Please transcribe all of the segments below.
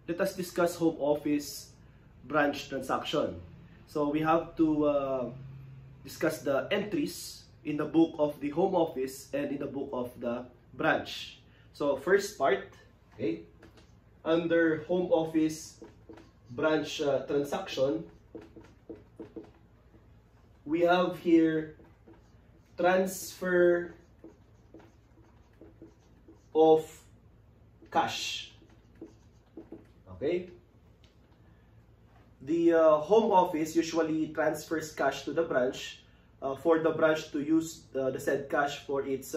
let us discuss home office branch transaction. So we have to discuss the entries in the book of the home office and in the book of the branch. So first part, okay, under home office branch transaction, we have here transfer of cash. Okay, the home office usually transfers cash to the branch for the branch to use the said cash for its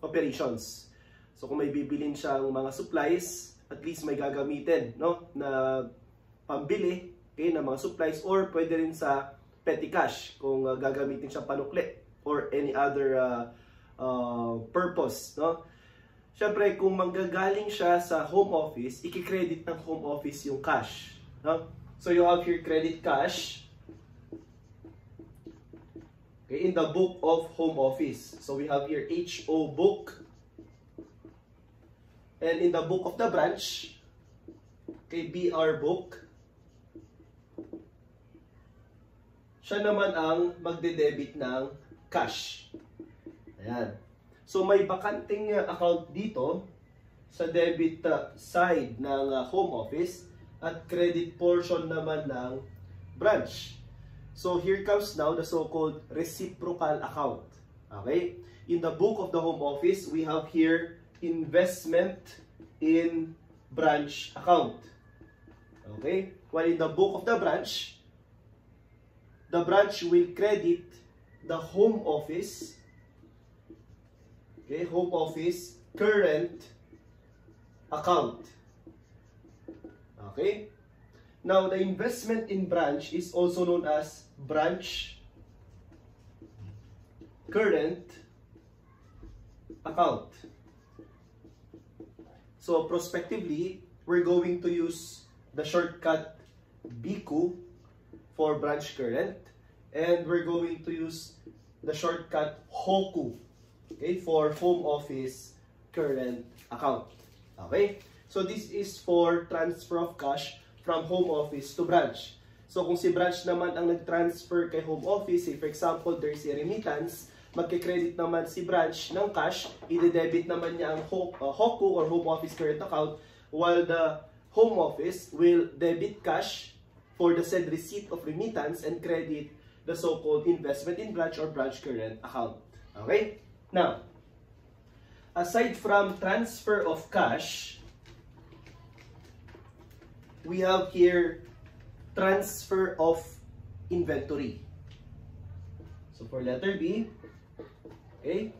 operations. So kung may bibilin siyang mga supplies, at least may gagamitin, no, na pambili, okay, ng mga supplies, or pwede rin sa petty cash kung gagamitin siyang panukli or any other purpose, no. Siyempre, kung manggagaling siya sa home office, i-credit ng home office yung cash, no? So you have here credit cash, okay, in the book of home office. So we have here HO book, and in the book of the branch, okay, BR book, siya naman ang magde-debit ng cash. Ayan. So may bakanting account dito sa debit side ng home office at credit portion naman ng branch. So here comes now the so-called reciprocal account. Okay? In the book of the home office, we have here investment in branch account. Okay? While in the book of the branch will credit the home office, okay, home office current account. Okay? Now, the investment in branch is also known as branch current account. So, prospectively, we're going to use the shortcut BQ for branch current, and we're going to use the shortcut HOKU, okay, for home office current account. Okay? So this is for transfer of cash from home office to branch. So kung si branch naman ang nag-transfer kay home office, say for example, there's a remittance, magke-credit naman si branch ng cash, i-debit naman niya ang HOKU or home office current account, while the home office will debit cash for the said receipt of remittance and credit the so-called investment in branch or branch current account. Okay? Now, aside from transfer of cash, we have here transfer of inventory. So for letter B, okay,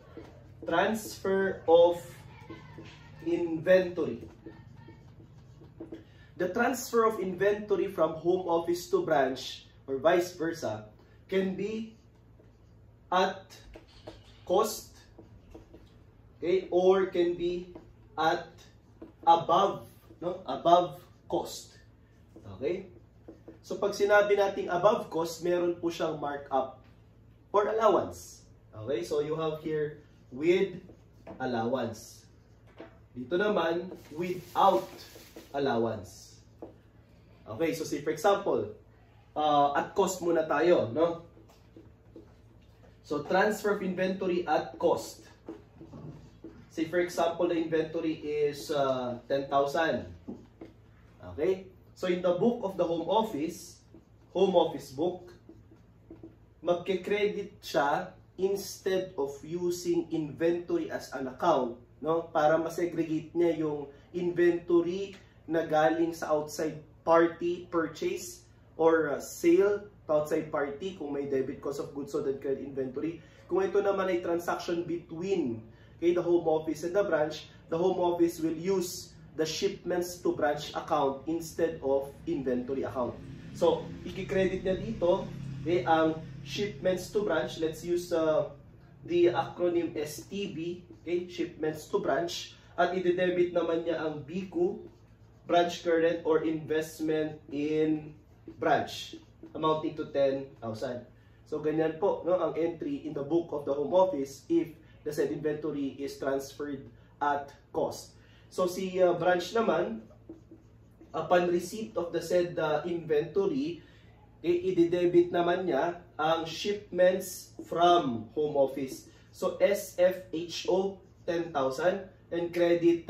transfer of inventory. The transfer of inventory from home office to branch or vice versa can be at cost, okay, or can be at above, no, above cost. Okay? So pag sinabi nating above cost, meron po siyang markup or allowance. Okay? So you have here with allowance. Dito naman without allowance. Okay, so say for example, at cost muna tayo, no? So transfer of inventory at cost. Say for example, the inventory is 10,000. Okay? So in the book of the home office book, magke-credit siya instead of using inventory as an account, no? Para ma-segregate niya yung inventory na galing sa outside party purchase or sale outside party kung may debit cost of goods sold and credit inventory. Kung ito naman ay transaction between, okay, the home office and the branch, the home office will use the shipments to branch account instead of inventory account. So, i-credit niya dito, okay, ang shipments to branch. Let's use the acronym STB, okay, shipments to branch. At i-debit naman niya ang BQ, branch current or investment in branch, amounting to 10,000. So, ganyan po, no, ang entry in the book of the home office if the said inventory is transferred at cost. So si branch naman, upon receipt of the said inventory, i-debit naman niya ang shipments from home office. So SFHO 10,000 and credit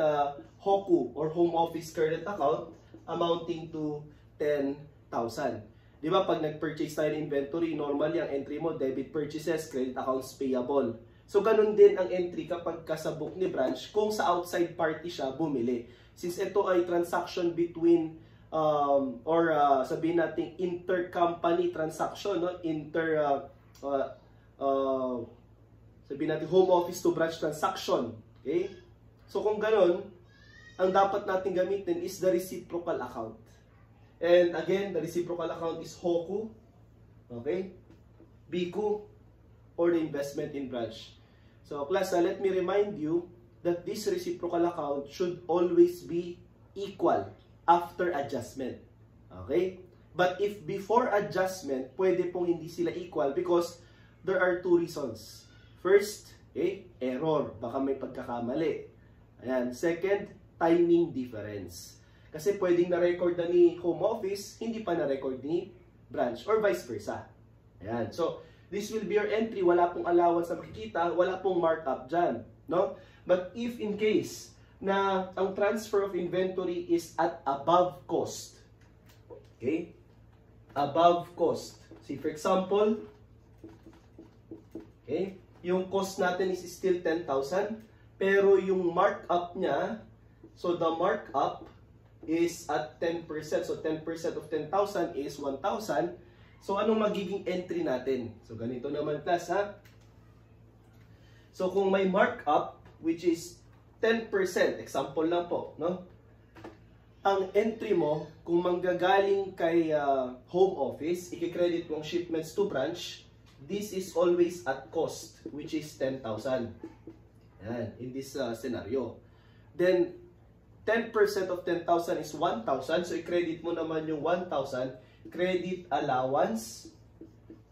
HOKU or home office current account amounting to 10,000. Di ba pag nag-purchase tayo ng inventory, normally ang entry mo debit purchases, credit accounts payable. So ganun din ang entry kapag kasabok ni branch kung sa outside party siya bumili. Since ito ay transaction between sabihin natin intercompany transaction, no? Sabihin natin home office to branch transaction. Okay? So kung ganun, ang dapat natin gamitin is the reciprocal account. And again, the reciprocal account is HOKU, okay, BIKU, or the investment in branch. So class, let me remind you that this reciprocal account should always be equal after adjustment. Okay? But if before adjustment, pwede pong hindi sila equal because there are two reasons. First, error. Baka may pagkakamali. Ayan. Second, timing difference. Kasi pwedeng na-record na ni home office, hindi pa na-record ni branch or vice versa. Ayan. So, this will be your entry. Wala pong allowance na makikita. Wala pong markup dyan. No? But if in case na ang transfer of inventory is at above cost. Okay? Above cost. See, for example, okay, yung cost natin is still 10,000, pero yung markup niya, so the markup is at 10%. So 10% of 10,000 is 1,000. So anong magiging entry natin? So ganito naman class, ha? So kung may markup, which is 10%, example lang po, no? Ang entry mo, kung manggagaling kay home office, i-credit mong shipments to branch, this is always at cost, which is 10,000. Yan, in this scenario. Then, 10% of 10,000 is 1,000. So, i-credit mo naman yung 1,000. Credit allowance,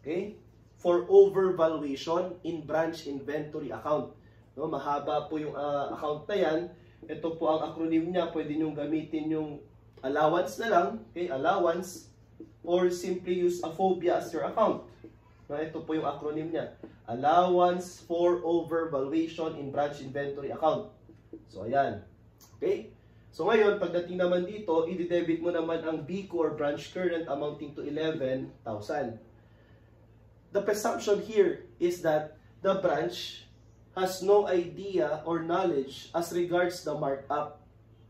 okay, for overvaluation in branch inventory account. No, mahaba po yung account na yan. Ito po ang acronym niya. Pwede nyo gamitin yung allowance na lang. Okay, allowance. Or simply use AFOBIA as your account. No, ito po yung acronym niya. Allowance for overvaluation in branch inventory account. So, ayan. Okay? So, ngayon, pagdating naman dito, i-debit mo naman ang BIKU or branch current amounting to 11,000. The presumption here is that the branch has no idea or knowledge as regards the markup,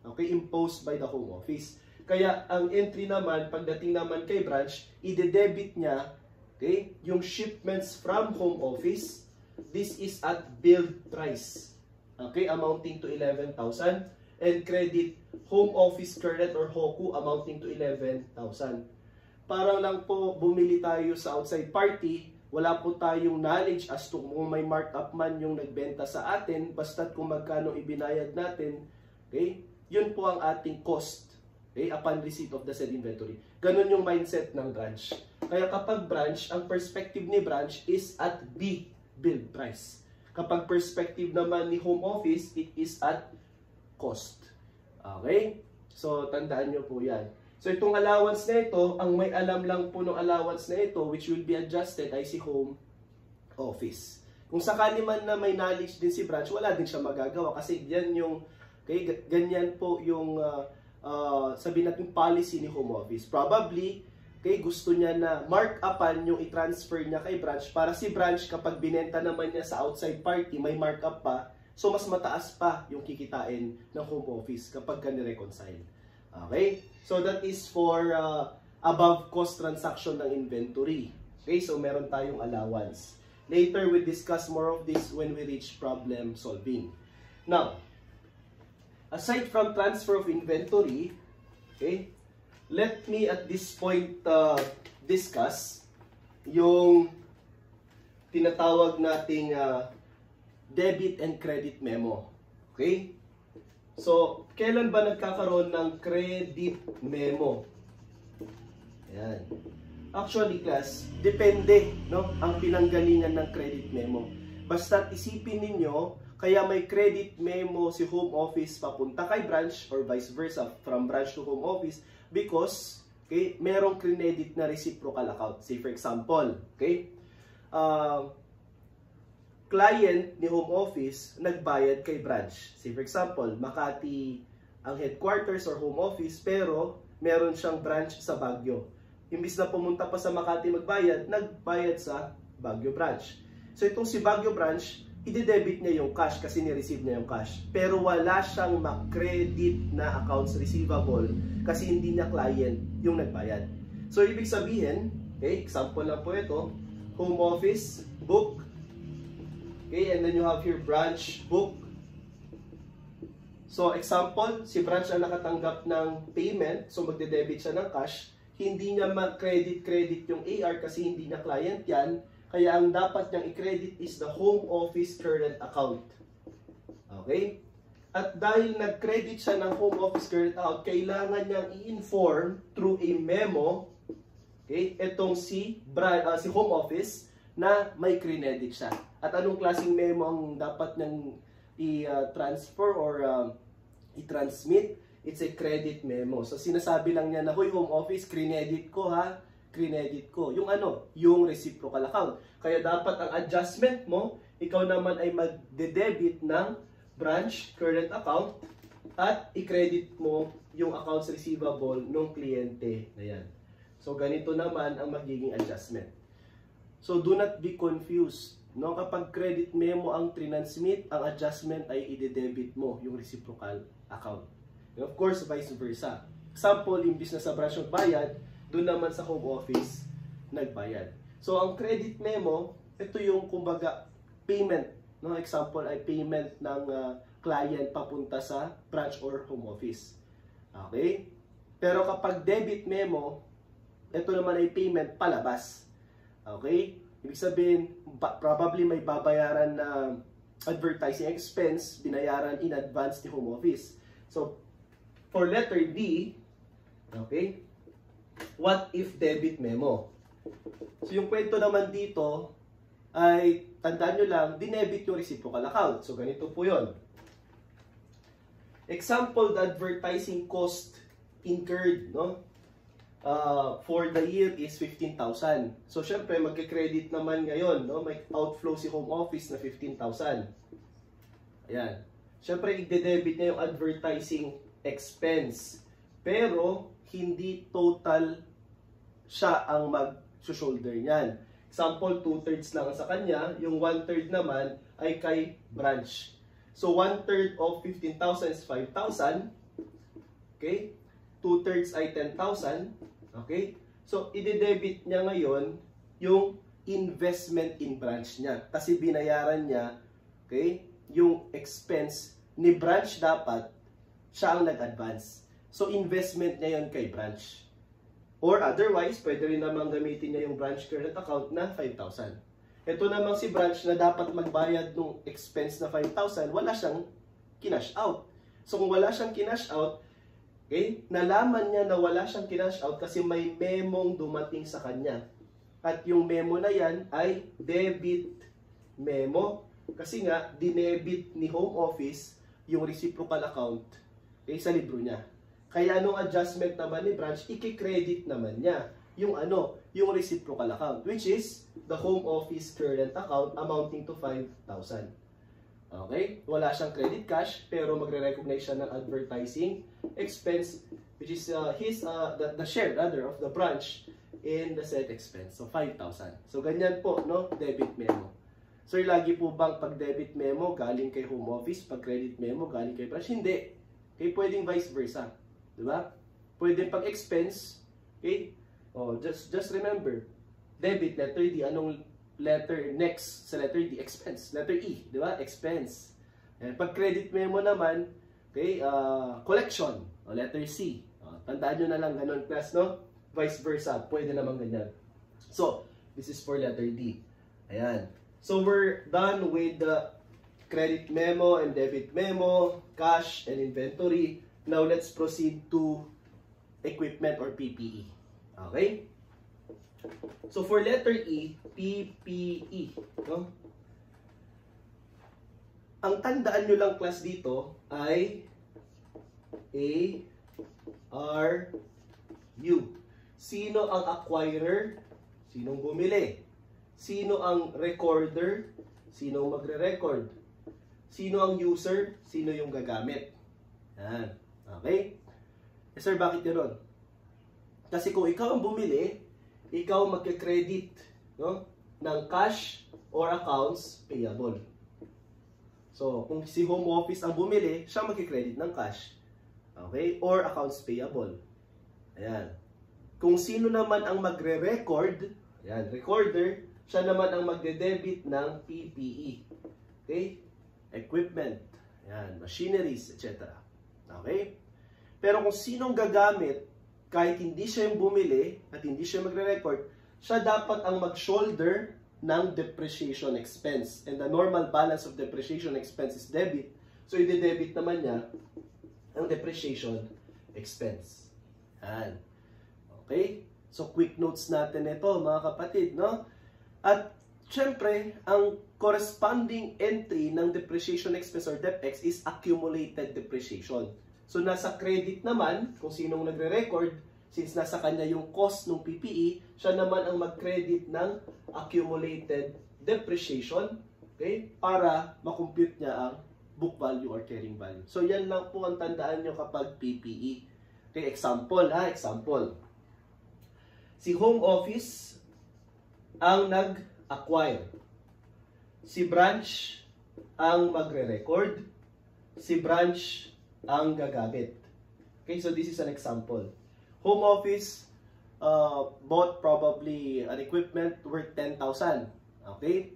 okay, imposed by the home office. Kaya ang entry naman, pagdating naman kay branch, i-debit niya, okay, yung shipments from home office. This is at billed price, okay, amounting to 11,000, and credit home office current or HOKU amounting to 11,000. Parang lang po bumili tayo sa outside party, wala po tayong knowledge as to kung may markup man yung nagbenta sa atin, basta't kung magkano ibinayad natin, okay? Yun po ang ating cost, okay, upon receipt of the said inventory. Ganun yung mindset ng branch. Kaya kapag branch, ang perspective ni branch is at the billed price. Kapag perspective naman ni home office, it is at cost. Okay? So, tandaan nyo po yan. So, itong allowance na ito, ang may alam lang po ng allowance na ito, which will be adjusted, ay si home office. Kung sakali man na may knowledge din si branch, wala din siya magagawa. Kasi yan yung, okay, ganyan po yung, sabihin natin, policy ni home office. Probably, okay, gusto niya na mark-upan yung i-transfer niya kay branch para si branch, kapag binenta naman niya sa outside party, may mark-up pa. So, mas mataas pa yung kikitain ng home office kapag ka-reconcile. Okay? So, that is for above cost transaction ng inventory. Okay? So, meron tayong allowance. Later, we'll discuss more of this when we reach problem solving. Now, aside from transfer of inventory, okay, let me at this point discuss yung tinatawag nating debit and credit memo. Okay? So, kailan ba nagkakaroon ng credit memo? Ayan. Actually, class, depende, no, ang pinanggalingan ng credit memo. Basta isipin ninyo, Kaya may credit memo si home office papunta kay branch or vice versa from branch to home office because okay, merong credit na reciprocal account. Say for example, okay, client ni home office nagbayad kay branch. Say for example, Makati ang headquarters or home office pero meron siyang branch sa Baguio. Imbis na pumunta pa sa Makati magbayad, nagbayad sa Baguio branch. So itong si Baguio branch, i-debit niya yung cash kasi ni-receive niya yung cash. Pero wala siyang ma-credit na accounts receivable kasi hindi niya client yung nagbayad. So ibig sabihin, okay, example lang po ito, home office book, okay, and then you have here branch book. So example, si branch ang nakatanggap ng payment, so magde-debit siya ng cash, hindi niya ma-credit yung AR kasi hindi niya client yan. Kaya ang dapat niyang i-credit is the home office current account. Okay? At dahil nag-credit siya ng home office current account, kailangan niyang i-inform through a memo, okay, itong si home office na may credit siya. At anong klaseng memo ang dapat niyang i-transfer or i-transmit? It's a credit memo. So sinasabi lang niya na, hoy home office, credit ko ha. Credit ko. Yung ano? Yung reciprocal account. Kaya dapat ang adjustment mo, ikaw naman ay magde-debit ng branch current account at i-credit mo yung accounts receivable ng kliyente na yan. So ganito naman ang magiging adjustment. So do not be confused. No? Kapag credit memo ang transmit, ang adjustment ay i-debit mo yung reciprocal account. And of course, vice versa. Example, imbis na sa branch magbayad, doon naman sa home office nagbayad. So ang credit memo, ito yung kumbaga payment, no? Example ay payment ng client papunta sa branch or home office. Okay? Pero kapag debit memo, ito naman ay payment palabas. Okay? Ibig sabihin, probably may babayaran na advertising expense, binayaran in advance ni home office. So for letter D, okay? What if debit memo? So yung kwento naman dito ay, tandaan nyo lang, dinebit yung reciprocal account. So ganito po yun. Example, the advertising cost incurred, no? For the year is 15,000. So syempre magke-credit naman ngayon, no? May outflow si home office na 15,000. Ayan. Syempre i-debit niya yung advertising expense. Pero hindi total siya ang mag-shoulder niyan. Example, 2/3 lang sa kanya, yung 1/3 naman ay kay branch. So 1/3 of 15,000 is 5,000. Okay? 2/3 ay 10,000. Okay? So i-debit niya ngayon yung investment in branch niya. Kasi binayaran niya, okay, yung expense ni branch dapat siya ang nag-advance. So, investment niya yun kay branch. Or otherwise, pwede rin namang gamitin niya yung branch current account na 5,000. Ito namang si branch na dapat magbayad ng expense na 5,000, wala siyang kinash out. So, kung wala siyang kinash out, okay, nalaman niya na wala siyang kinash out kasi may memong dumating sa kanya. At yung memo na yan ay debit memo. Kasi nga, dinebit ni home office yung reciprocal account sa libro niya. Kaya anong adjustment naman ni branch, i-credit naman niya yung yung reciprocal account, which is the home office current account amounting to 5,000. Okay? Wala siyang credit cash, pero magre-recognize siya ng advertising expense, which is the share rather of the branch in the said expense. So 5,000. So ganyan po, no? Debit memo. So lagi po bang pag debit memo galing kay home office, pag credit memo galing kay branch? Hindi. Okay, pwedeng vice versa. Diba? Pwede pag expense, okay? Oh, just remember, debit, letter D, anong letter next sa letter D? Expense. Letter E, diba? Expense. And pag credit memo naman, okay, collection, o letter C. Tandaan nyo na lang, ganun class, no? Vice versa, pwede naman ganyan. So, this is for letter D. Ayan. So, we're done with the credit memo and debit memo, cash, and inventory. Now, let's proceed to equipment or PPE. Okay? So, for letter E, PPE. No? ang tandaan nyo lang class dito ay A, R, U. Sino ang acquirer? Sinong bumili? Sino ang recorder? Sino ang magre-record? Sino ang user? Sino yung gagamit? Yan. Okay? Eh sir, bakit yun? Kasi kung ikaw ang bumili, ikaw magke-credit, no, ng cash or accounts payable. So, kung si home office ang bumili, siya magki-credit ng cash. Okay? Or accounts payable. Ayan. Kung sino naman ang magre-record, ayan, recorder, siya naman ang magde-debit ng PPE. Okay? Equipment, ayan, machineries, etc. Okay? Pero kung sinong gagamit, kahit hindi siya yung bumili at hindi siya magre-record, siya dapat ang mag-shoulder ng depreciation expense. And the normal balance of depreciation expense is debit. So, i-debit naman niya ang depreciation expense. Yan. Okay? So, quick notes natin ito, mga kapatid, no? At, syempre, ang corresponding entry ng depreciation expense or DepEx is accumulated depreciation. So, nasa credit naman, kung sinong nagre-record, since nasa kanya yung cost ng PPE, siya naman ang mag-credit ng accumulated depreciation, okay, para makompute niya ang book value or carrying value. So, yan lang po ang tandaan nyo kapag PPE. Okay, example ha, example. Si home office ang nag-acquire. Si branch ang magre-record. Si branch ang gagamit. Okay, so this is an example. Home office bought probably an equipment worth 10,000, okay,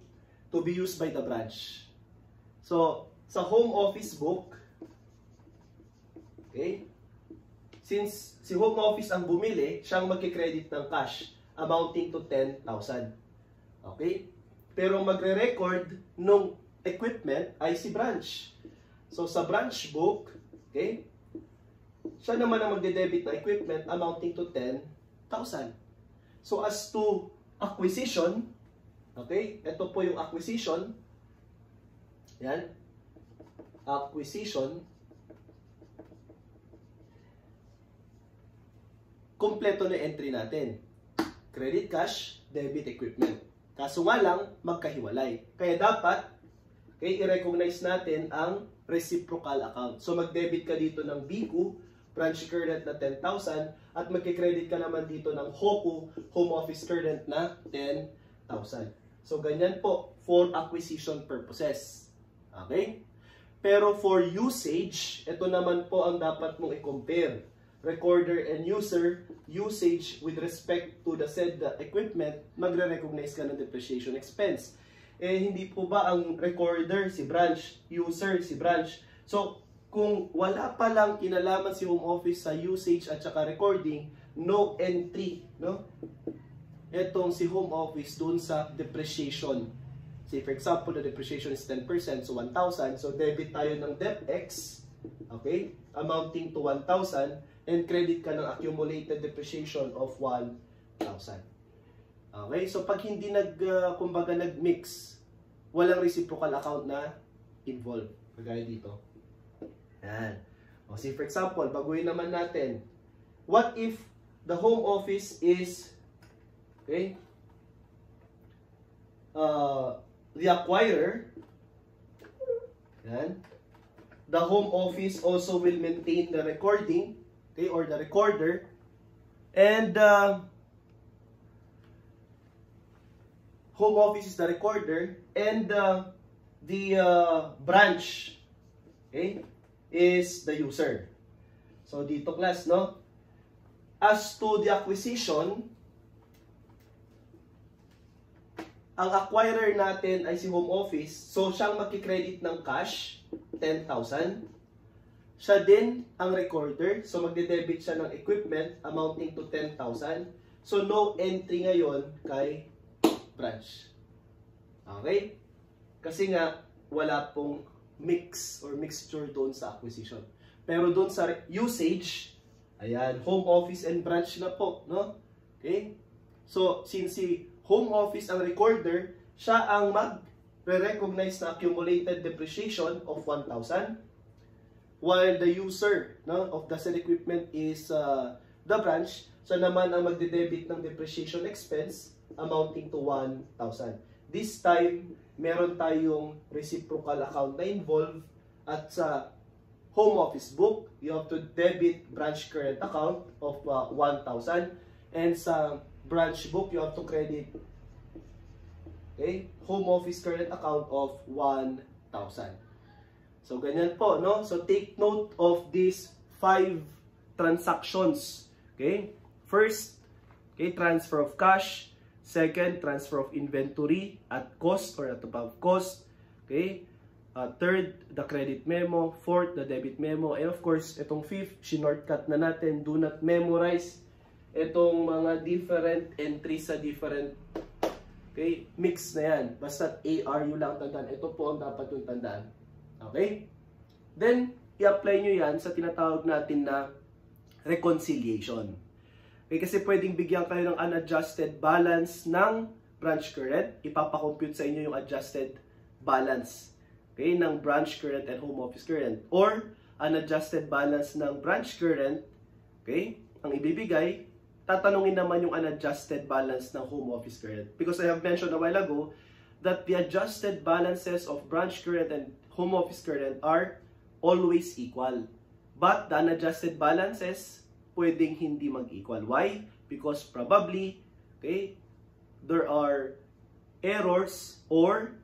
to be used by the branch. So, sa home office book, okay, since si home office ang bumili, siyang magki-credit ng cash amounting to 10,000. Okay? Pero magre-record nung equipment ay si branch. So, sa branch book, okay, siya naman ang magde-debit na equipment amounting to 10,000. So, as to acquisition, okay, ito po yung acquisition. Yan. Acquisition. Kompleto na entry natin. Credit, cash, debit, equipment. Kaso nga lang, magkahiwalay. Kaya dapat, okay, i-recognize natin ang reciprocal account. So, mag-debit ka dito ng BICU, branch current na 10,000, at magkikredit ka naman dito ng HOPU, home office current na 10,000. So, ganyan po for acquisition purposes. Okay? Pero for usage, ito naman po ang dapat mong i-compare. Recorder and user, usage with respect to the said equipment, magre-recognize ka ng depreciation expense. Eh, hindi po ba ang recorder si branch, user si branch? So, kung wala pa lang kinalaman si home office sa usage at saka recording, no entry, no? Etong si home office dun sa depreciation. Say for example, the depreciation is 10%, so 1,000. So debit tayo ng DepEx, okay, amounting to 1,000, and credit ka ng accumulated depreciation of 1,000. Okay, so pag hindi kumbaga nag-mix, walang reciprocal account na involved. Kagaya dito. Yan. O, see, for example, baguhin naman natin. What if the home office is, okay, the acquirer, yan, the home office also will maintain the recording, okay, or the recorder, and home office is the recorder, and the branch, okay, is the user. So, dito class, no? As to the acquisition, ang acquirer natin ay si home office. So, siyang makikredit ng cash, 10,000. Siya din ang recorder. So, magde-debit siya ng equipment amounting to 10,000. So, no entry ngayon kay branch. Okay? Kasi nga, wala pong mix or mixture doon sa acquisition. Pero doon sa usage, ayan, home office and branch na po, no? Okay? So, since si home office ang recorder, siya ang recognize na accumulated depreciation of 1,000, while the user, no, of the said equipment is the branch. So naman ang magde-debit ng depreciation expense amounting to 1,000. This time, meron tayong reciprocal account na involved, at sa home office book, you have to debit branch current account of 1,000, and sa branch book, you have to credit home office current account of 1,000. So ganyan po, no? So take note of these 5 transactions. Okay? First, transfer of cash. Second, transfer of inventory at cost or at above cost. Okay? Third, the credit memo. Fourth, the debit memo. And of course, itong fifth, shortcut na natin. Do not memorize itong mga different entries sa different mix na yan. Basta AR nyo lang tandaan. Ito po ang dapat yung tandaan. Okay? Then, i-apply nyo yan sa tinatawag natin na reconciliation. Okay, kasi pwedeng bigyan kayo ng unadjusted balance ng branch current. Ipapakompute sa inyo yung adjusted balance, okay, ng branch current and home office current. Or, unadjusted balance ng branch current, okay, ang ibibigay, tatanungin naman yung unadjusted balance ng home office current. Because I have mentioned a while ago that the adjusted balances of branch current and home office current are always equal. But the unadjusted balances, pwedeng hindi mag-equal. Why? Because probably, there are errors or,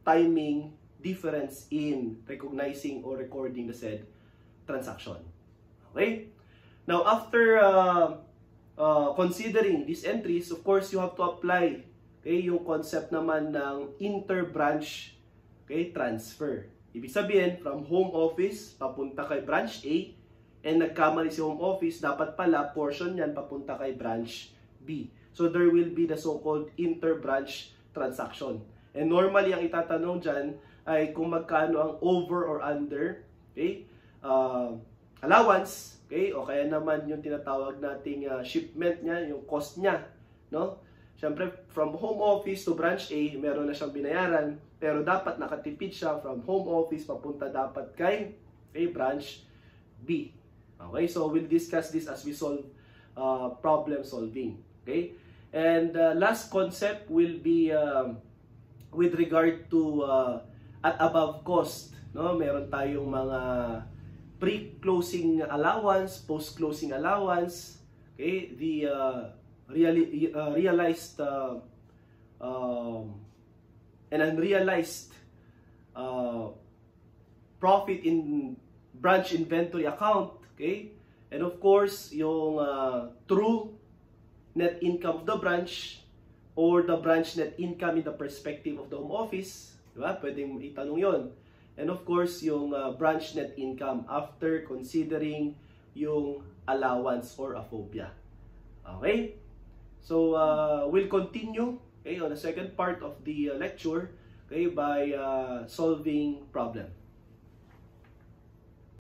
timing difference in recognizing or recording the said transaction. Okay? Now, after considering these entries, of course, you have to apply yung concept naman ng inter-branch transfer. Ibig sabihin, from home office, papunta kay branch A, and nagkamali si home office, dapat pala portion yan papunta kay branch B. So there will be the so-called inter-branch transaction. And normally, ang itatanong dyan ay kung magkano ang over or under allowance, o kaya naman yung tinatawag nating shipment niya, yung cost niya. No? Siyempre, from home office to branch A, meron na siyang binayaran, pero dapat nakatipid siya from home office papunta dapat kay branch B. Okay, so we'll discuss this as we solve problem solving. Okay, and last concept will be with regard to at above cost. No, meron tayong mga pre-closing allowance, post-closing allowance. Okay, the realized and unrealized profit in branch inventory account. Okay? And of course, yung true net income of the branch or the branch net income in the perspective of the home office. Diba? Pwedeng itanong yon. And of course, yung branch net income after considering yung allowance or AFOBIA. Okay? So, we'll continue on the second part of the lecture by solving problem.